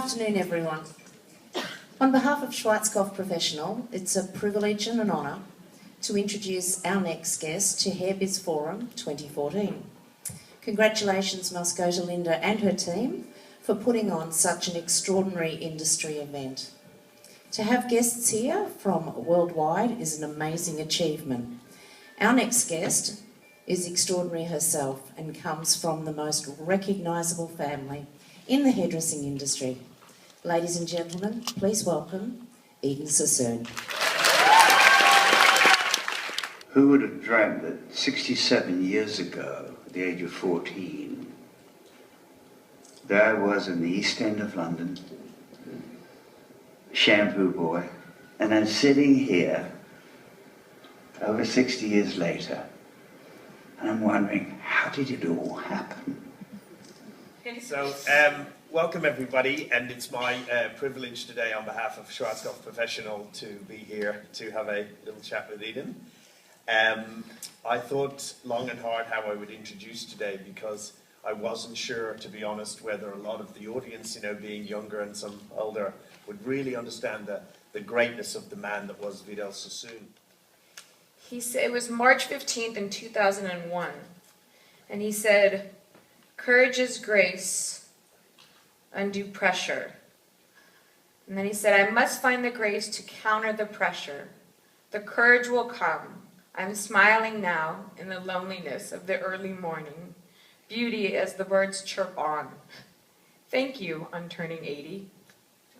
afternoon, everyone. On behalf of Schwarzkopf Professional, it's a privilege and an honour to introduce our next guest to Hair Bizz Forum 2014. Congratulations must go to Linda and her team for putting on such an extraordinary industry event. To have guests here from worldwide is an amazing achievement. Our next guest is extraordinary herself and comes from the most recognisable family in the hairdressing industry. Ladies and gentlemen, please welcome Edan Sassoon. Who would have dreamt that 67 years ago, at the age of 14, there I was in the East End of London, shampoo boy, and I'm sitting here over 60 years later, and I'm wondering, how did it all happen? So, welcome everybody, and it's my privilege today on behalf of Schwarzkopf Professional to be here to have a little chat with Edan. I thought long and hard how I would introduce today because I wasn't sure, to be honest, whether a lot of the audience, being younger and some older, would really understand the greatness of the man that was Vidal Sassoon. He said, it was March 15th in 2001, and he said, "Courage is grace, undue pressure." And then he said, "I must find the grace to counter the pressure. The courage will come. I'm smiling now in the loneliness of the early morning. Beauty as the birds chirp on. Thank you on turning 80.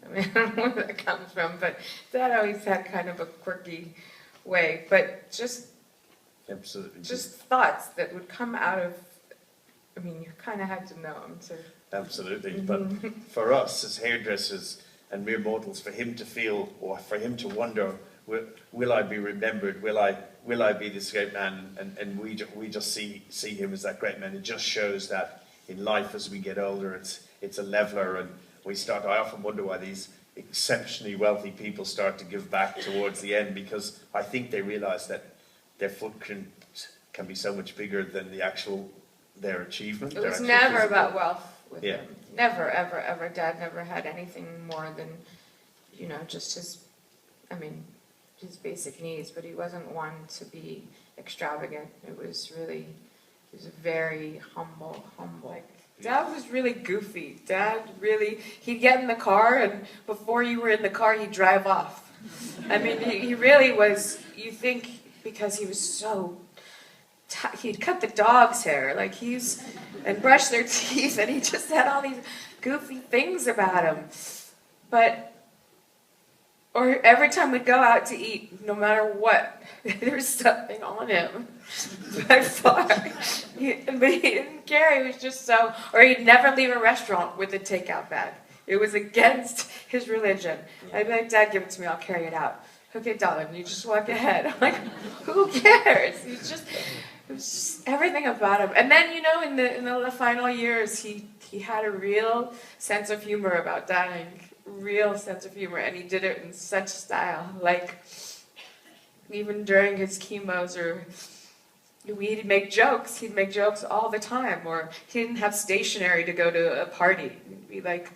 I mean, I don't know where that comes from, but Dad always had kind of a quirky way. But just thoughts that would come out of, you kind of had to know him. So. Absolutely. But for us as hairdressers and mere mortals, for him to feel or for him to wonder, will I be remembered? Will I be this great man? And we just see him as that great man. It just shows that in life as we get older, it's a leveler, and I often wonder why these exceptionally wealthy people start to give back towards the end, because I think they realise that their footprint can be so much bigger than their achievement. It was never about wealth with him. Never, ever, ever. Dad never had anything more than, just his basic needs, but he wasn't one to be extravagant. He was a very humble. Dad was really goofy. He'd get in the car, and before you were in the car, he'd drive off. He really was, you think, because he was so, he'd cut the dog's hair, and brush their teeth, and he just had all these goofy things about him. Or every time we'd go out to eat, no matter what, there was something on him. By far. But he didn't care. He was just so... Or he'd never leave a restaurant with a takeout bag. It was against his religion. I'd be like, "Dad, give it to me. I'll carry it out." "Okay, darling, you just walk ahead." I'm like, who cares? It was just everything about him. And then, in the final years, he had a real sense of humor about dying. Real sense of humor, and he did it in such style. Even during his chemos, or he'd make jokes. He'd make jokes all the time. Or he didn't have stationery to go to a party. He'd be like,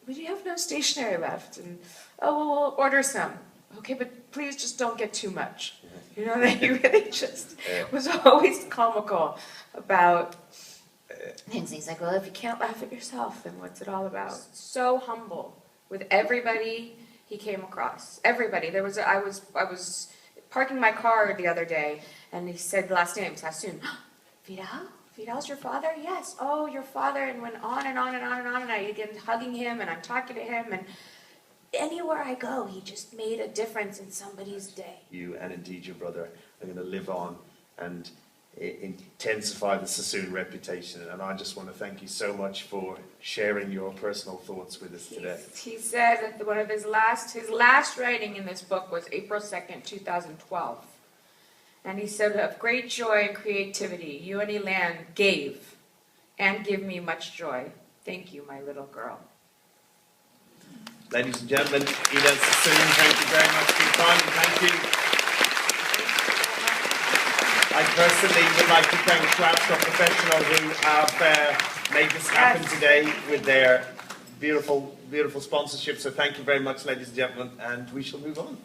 "We have no stationery left," and "Oh, well, we'll order some." "Okay, but please just don't get too much." That he really just was always comical about things. He's like, "Well, if you can't laugh at yourself, then what's it all about?" So humble with everybody he came across. Everybody. I was parking my car the other day, and he said the last name, Sassoon. "Vidal? Vidal's your father?" "Yes." "Oh, your father," and went on and on and on and on, and I again hugging him, and I'm talking to him, and anywhere I go, he just made a difference in somebody's day. You, and indeed your brother, are going to live on and intensify the Sassoon reputation, and I just want to thank you so much for sharing your personal thoughts with us today. He said that one of his last writing in this book was April 2nd, 2012. And he said, "Of great joy and creativity, you and Elan gave and give me much joy. Thank you, my little girl." Ladies and gentlemen, Edan Sassoon, thank you very much for your time, and thank you. I personally would like to thank Schwarzkopf Professional, who have made this happen today with their beautiful, beautiful sponsorship. So thank you very much, ladies and gentlemen, and we shall move on.